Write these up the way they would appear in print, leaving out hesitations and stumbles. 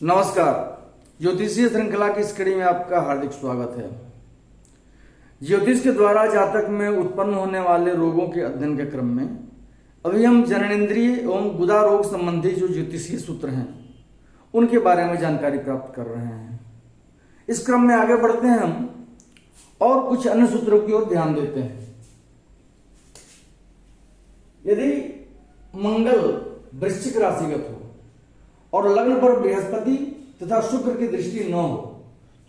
नमस्कार। ज्योतिषीय श्रृंखला की इस कड़ी में आपका हार्दिक स्वागत है। ज्योतिष के द्वारा जातक में उत्पन्न होने वाले रोगों के अध्ययन के क्रम में अभी हम जननेंद्रिय एवं गुदा रोग संबंधी जो ज्योतिषीय सूत्र हैं उनके बारे में जानकारी प्राप्त कर रहे हैं। इस क्रम में आगे बढ़ते हैं हम और कुछ अन्य सूत्रों की ओर ध्यान देते हैं। यदि मंगल वृश्चिक राशिगत हो और लग्न पर बृहस्पति तथा शुक्र की दृष्टि न हो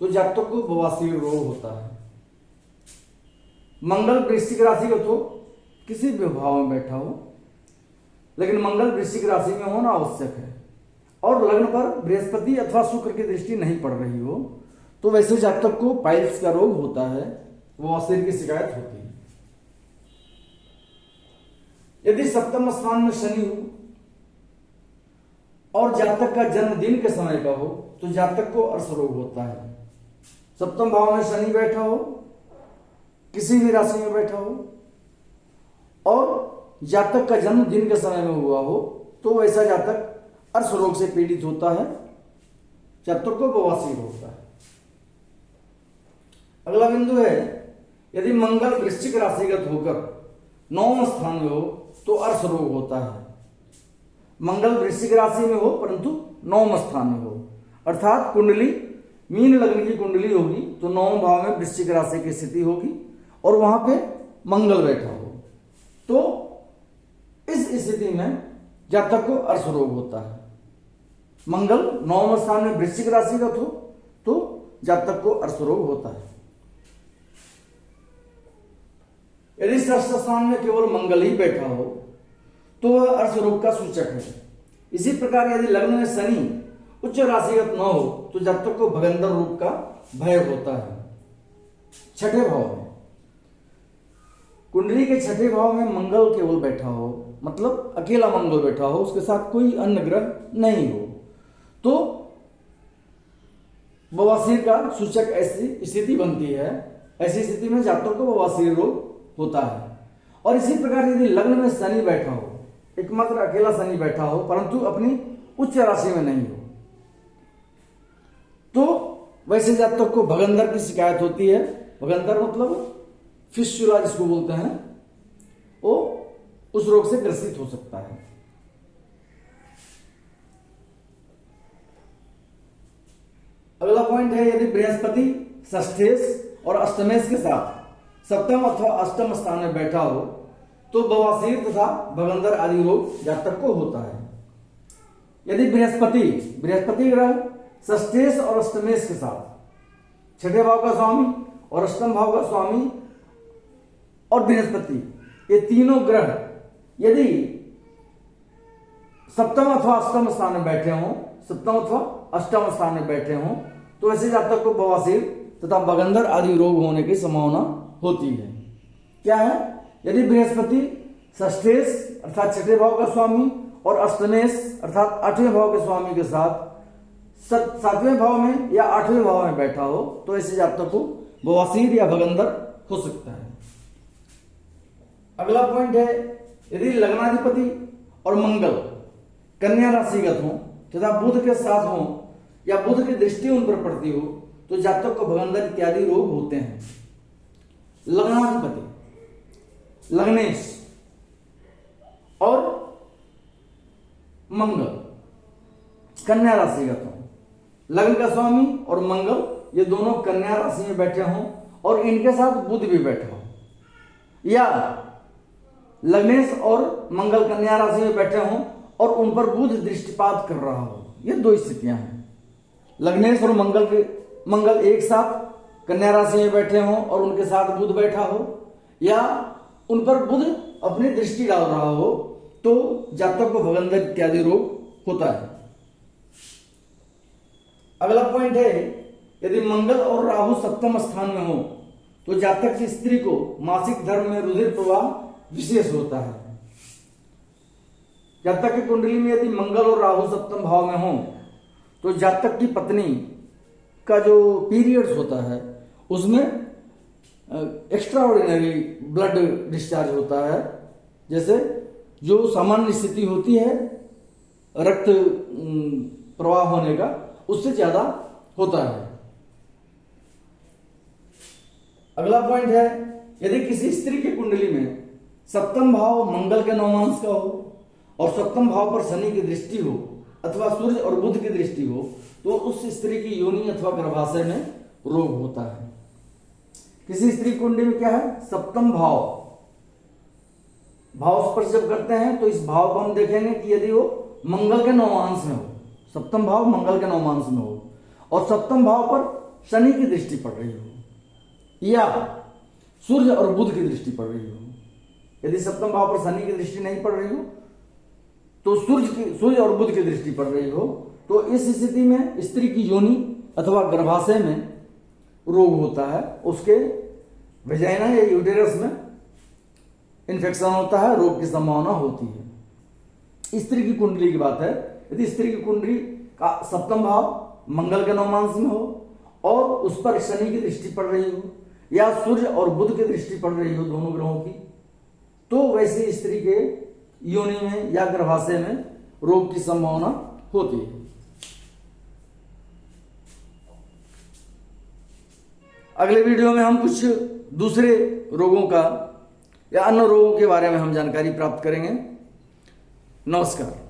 तो जातक को बवासीर रोग होता है। मंगल वृश्चिक राशिगत हो, किसी भी भाव में बैठा हो, लेकिन मंगल वृश्चिक राशि में होना आवश्यक है और लग्न पर बृहस्पति अथवा शुक्र की दृष्टि नहीं पड़ रही हो तो वैसे जातक को पाइल्स का रोग होता है, बवासीर की शिकायत होती है। यदि सप्तम स्थान में शनि हो और जातक का जन्म दिन के समय का हो तो जातक को अर्श रोग होता है। सप्तम भाव में शनि बैठा हो, किसी भी राशि में बैठा हो और जातक का जन्म दिन के समय में हुआ हो तो वैसा जातक अर्श रोग से पीड़ित होता है, जातक को बवासीर होता है। अगला बिंदु है, यदि मंगल वृश्चिक राशिगत होकर 9वें स्थान में हो तो अर्श रोग होता है। मंगल वृश्चिक राशि में हो परंतु 9वें स्थान में हो, अर्थात कुंडली मीन लग्न की कुंडली होगी तो 9वें भाव में वृश्चिक राशि की स्थिति होगी और वहां पे मंगल बैठा हो तो इस स्थिति में जातक को अर्श रोग होता है। मंगल 9वें स्थान में वृश्चिक राशिगत हो तो जातक को अर्श रोग होता है। यदि षष्ठ स्थान में केवल मंगल ही बैठा हो तो वह अर्श रोग का सूचक है। इसी प्रकार यदि लग्न में शनि उच्च राशिगत न हो तो जातक को भगंदर रोग का भय होता है। छठे भाव में कुंडली के छठे भाव में मंगल केवल बैठा हो, मतलब अकेला मंगल बैठा हो, उसके साथ कोई अन्य ग्रह नहीं हो तो बवासीर का सूचक ऐसी स्थिति बनती है। ऐसी स्थिति में जातक को बवासीर रोग होता है। और इसी प्रकार यदि लग्न में शनि बैठा हो, एकमात्र अकेला शनि बैठा हो परंतु अपनी उच्च राशि में नहीं हो तो वैसे जातक को भगंदर की शिकायत होती है। भगंदर मतलब फिस्टुला जिसको बोलते हैं, वो उस रोग से ग्रसित हो सकता है। अगला पॉइंट है, यदि बृहस्पति षष्ठेश और अष्टमेश के साथ सप्तम अथवा अष्टम स्थान में बैठा हो तो बवासीर तथा भगंदर आदि रोग जातक को होता है। यदि बृहस्पति ग्रह षष्ठेश और अष्टमेश के साथ छठे भाव का स्वामी और अष्टम भाव का स्वामी और बृहस्पति, ये तीनों ग्रह यदि सप्तम अथवा अष्टम स्थान में बैठे हों, सप्तम अथवा अष्टम स्थान में बैठे हों तो ऐसे जातक को बवासीर तथा भगंदर आदि रोग होने की संभावना होती है। क्या है, यदि बृहस्पति षष्ठेश अर्थात छठे भाव का स्वामी और अष्टमेश अर्थात 8वें भाव के स्वामी के साथ 7वें भाव में या 8वें भाव में बैठा हो तो ऐसे जातक को बवासीर या भगंदर हो सकता है। अगला पॉइंट है, यदि लग्नाधिपति और मंगल कन्या राशिगत हो तथा बुध के साथ हो या बुध की दृष्टि उन पर पड़ती हो तो जातक को भगंदर इत्यादि रोग होते हैं। लग्नाधिपति लग्नेश और मंगल कन्या राशिगत हो, लग्न का स्वामी और मंगल ये दोनों कन्या राशि में बैठे हों और इनके साथ बुध भी बैठा हो, या लग्नेश और मंगल कन्या राशि में बैठे हों और उन पर बुध दृष्टिपात कर रहा हो। ये दो स्थितियां हैं। लग्नेश और मंगल एक साथ कन्या राशि में बैठे हों और उनके साथ बुध बैठा हो, या उन पर बुध अपनी दृष्टि डाल रहा हो तो जातक को भगंदर इत्यादि रोग होता है। अगला पॉइंट है, यदि मंगल और राहु सप्तम स्थान में हो तो जातक की स्त्री को मासिक धर्म में रुधिर प्रवाह विशेष होता है। जातक की कुंडली में यदि मंगल और राहु सप्तम भाव में हो तो जातक की पत्नी का जो पीरियड्स होता है उसमें एक्स्ट्रा ऑर्डिनरी ब्लड डिस्चार्ज होता है। जैसे जो सामान्य स्थिति होती है रक्त प्रवाह होने का, उससे ज्यादा होता है। अगला पॉइंट है, यदि किसी स्त्री की कुंडली में सप्तम भाव मंगल के नवमांश का हो और सप्तम भाव पर शनि की दृष्टि हो अथवा सूर्य और बुध की दृष्टि हो तो उस स्त्री की योनि अथवा गर्भाशय में रोग होता है। किसी स्त्री कुंडली में क्या है, सप्तम भाव स्पर्श जब करते हैं तो इस भाव को हम देखेंगे कि यदि वो मंगल के नवमांश में हो, सप्तम भाव मंगल के नवमांश में हो और सप्तम भाव पर शनि की दृष्टि पड़ रही हो या सूर्य और बुध की दृष्टि पड़ रही हो। यदि सप्तम भाव पर शनि की दृष्टि नहीं पड़ रही हो तो सूर्य और बुध की दृष्टि पड़ रही हो तो इस स्थिति में स्त्री की योनि अथवा गर्भाशय में रोग होता है, उसके वेजाइना या यूटेरस में इन्फेक्शन होता है, रोग की संभावना होती है। स्त्री की कुंडली की बात है, यदि स्त्री की कुंडली का सप्तम भाव मंगल के नवमांश में हो और उस पर शनि की दृष्टि पड़ रही हो या सूर्य और बुध की दृष्टि पड़ रही हो दोनों ग्रहों की, तो वैसे स्त्री के योनि में या गर्भाशय में रोग की संभावना होती है। अगले वीडियो में हम कुछ दूसरे रोगों का या अन्य रोगों के बारे में हम जानकारी प्राप्त करेंगे। नमस्कार।